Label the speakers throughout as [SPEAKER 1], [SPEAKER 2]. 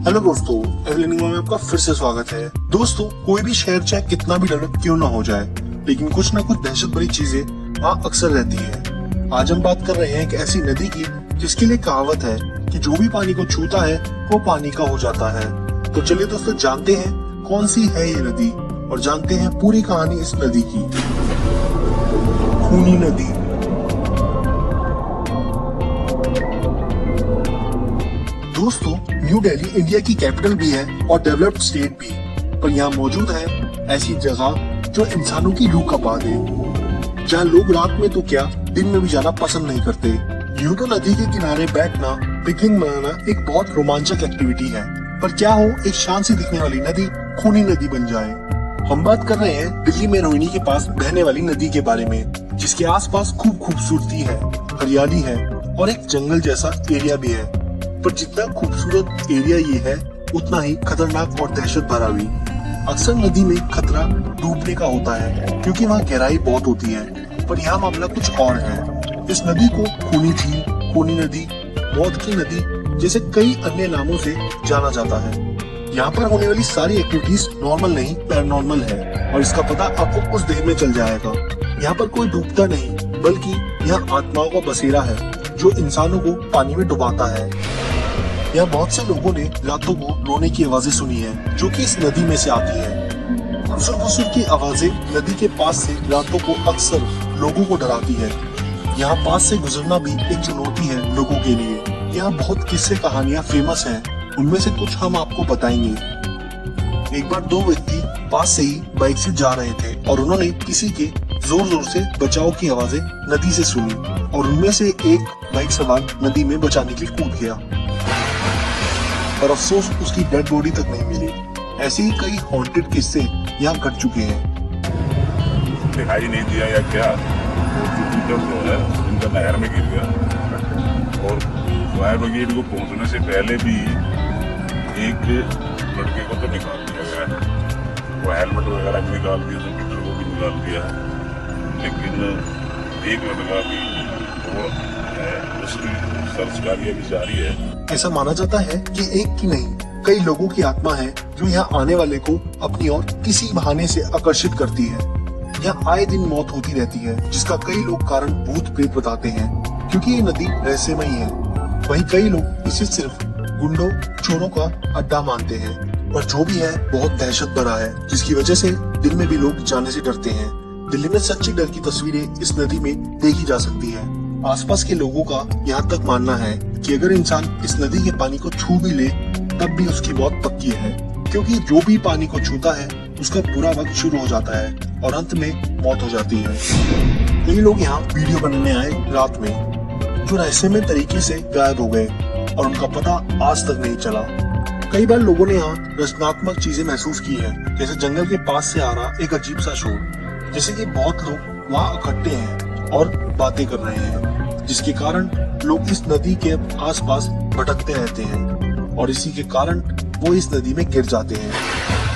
[SPEAKER 1] Hello दोस्तों, एवरलिनिंग में आपका फिर से स्वागत है। दोस्तों, कोई भी शहर चाहे कितना भी डेवलप क्यों ना हो जाए, लेकिन कुछ ना कुछ दहशत भरी चीजें वहाँ अक्सर रहती है। आज हम बात कर रहे हैं एक ऐसी नदी की जिसके लिए कहावत है कि जो भी पानी को छूता है वो पानी का हो जाता है। तो चलिए दोस्तों, जानते हैं कौन सी है ये नदी और जानते हैं पूरी कहानी इस नदी की। खूनी नदी। दोस्तों, न्यू दिल्ली इंडिया की कैपिटल भी है और डेवलप्ड स्टेट भी, पर यहाँ मौजूद है ऐसी जगह जो इंसानों की रूह कपा दे, जहाँ लोग रात में तो क्या दिन में भी जाना पसंद नहीं करते। यूं तो नदी के किनारे बैठना, पिकनिक मनाना एक बहुत रोमांचक एक्टिविटी है, पर क्या हो एक शांत सी दिखने वाली नदी खूनी नदी बन जाए। हम बात कर रहे हैं दिल्ली में रोहिणी के पास बहने वाली नदी के बारे में, जिसके आसपास खूब खूबसूरती है, हरियाली है और एक जंगल जैसा एरिया भी है। पर जितना खूबसूरत एरिया ये है उतना ही खतरनाक और दहशत भरा भी। अक्सर नदी में खतरा डूबने का होता है क्योंकि वहाँ गहराई बहुत होती है, पर यहाँ मामला कुछ और है। इस नदी को खूनी झील, खूनी नदी, मौत की नदी जैसे कई अन्य नामों से जाना जाता है। यहाँ पर होने वाली सारी एक्टिविटीज नॉर्मल नहीं पैरानॉर्मल है और इसका पता आपको उस देर में चल जाएगा। यहाँ पर कोई डूबता नहीं, बल्कि यहाँ आत्माओं का बसेरा है जो इंसानों को पानी में डुबाता है। यहाँ बहुत से लोगों ने रातों को रोने की आवाजें सुनी है जो कि इस नदी में से आती है। खुसुर की आवाजें नदी के पास से रातों को अक्सर लोगों को डराती है। यहाँ पास से गुजरना भी एक चुनौती है लोगों के लिए। यहाँ बहुत किस्से कहानियाँ फेमस हैं, उनमें से कुछ हम आपको बताएंगे। एक बार दो व्यक्ति पास से ही बाइक से जा रहे थे और उन्होंने किसी के जोर जोर से बचाव की आवाजें नदी से सुनी और उनमें से एक बाइक सवार नदी में बचाने के लिए कूद गया, पर अफसोस उसकी डेड बॉडी तक नहीं मिली। ऐसे ही कई हॉन्टेड किस्से यहाँ घट चुके हैं।
[SPEAKER 2] दिखाई नहीं दिया या क्या, जो है उनका नहर में गिर गया और फायर ब्रिगेड को पहुंचने से पहले भी एक लड़के को तो निकाल दिया गया है। वो हेलमेट वगैरह भी निकाल दिया, कंप्यूटर को भी निकाल दिया, लेकिन एक लड़का भी वो उसकी सर्च कार्य भी जारी है।
[SPEAKER 1] ऐसा माना जाता है कि एक की नहीं कई लोगों की आत्मा है जो यहाँ आने वाले को अपनी ओर किसी बहाने से आकर्षित करती है। यहाँ आए दिन मौत होती रहती है, जिसका कई लोग कारण भूत प्रेत बताते हैं, क्योंकि ये नदी रहस्यमयी है। वहीं कई लोग इसे सिर्फ गुंडों चोरों का अड्डा मानते हैं, पर जो भी है बहुत दहशत भरा है, जिसकी वजह से दिन में भी लोग जाने से डरते हैं। दिल्ली में सच्ची डर की तस्वीरें इस नदी में देखी जा सकती है। आसपास के लोगों का यहाँ तक मानना है कि अगर इंसान इस नदी के पानी को छू भी ले तब भी उसकी मौत पक्की है, क्योंकि जो भी पानी को छूता है उसका पूरा वक्त शुरू हो जाता है और अंत में मौत हो जाती है। कई लोग यहाँ वीडियो बनाने आए रात में, जो रहस्यमय तरीके से गायब हो गए और उनका पता आज तक नहीं चला। कई बार लोगों ने यहाँ रचनात्मक चीजें महसूस की है, जैसे जंगल के पास से आ रहा एक अजीब सा शोर, जैसे कि बहुत लोग वहाँ इकट्ठे हैं और बातें कर रहे हैं, जिसके कारण लोग इस नदी के आसपास भटकते रहते हैं और इसी के कारण वो इस नदी में गिर जाते हैं।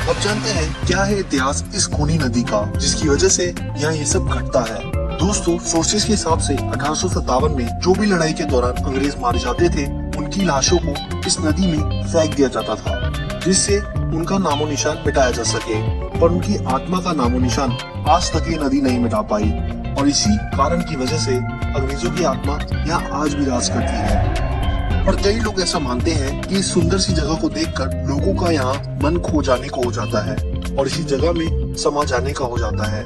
[SPEAKER 1] अब जानते हैं क्या है इतिहास इस खूनी नदी का, जिसकी वजह से यहाँ ये सब घटता है। दोस्तों, सोर्सेज के हिसाब से 1857 में जो भी लड़ाई के दौरान अंग्रेज मारे जाते थे, उनकी लाशों को इस नदी में फेंक दिया जाता था, जिससे उनका नामो निशान मिटाया जा सके, पर उनकी आत्मा का नामो निशान आज तक ये नदी नहीं मिटा पाई और इसी कारण की वजह से अंग्रेजों की आत्मा यहाँ आज भी राज करती है। और कई लोग ऐसा मानते हैं कि इस सुंदर सी जगह को देखकर लोगों का यहाँ मन खो जाने को हो जाता है और इसी जगह में समा जाने का हो जाता है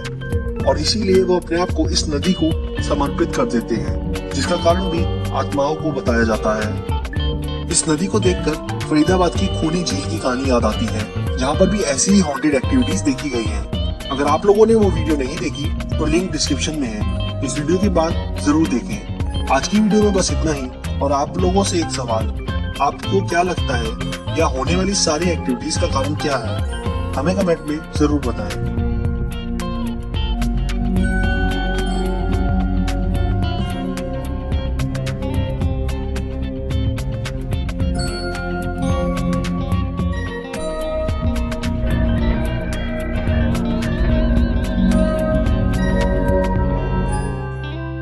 [SPEAKER 1] और इसीलिए वो अपने आप को इस नदी को समर्पित कर देते हैं, जिसका कारण भी आत्माओं को बताया जाता है। इस नदी को देखकर फरीदाबाद की खूनी झील की कहानी याद आती है, जहाँ पर भी ऐसी ही हॉन्टेड एक्टिविटीज देखी गई हैं। अगर आप लोगों ने वो वीडियो नहीं देखी तो लिंक डिस्क्रिप्शन में है, इस वीडियो के बाद जरूर देखें। आज की वीडियो में बस इतना ही और आप लोगों से एक सवाल, आपको क्या लगता है या होने वाली सारी एक्टिविटीज का कारण क्या है, हमें कमेंट में जरूर बताएं।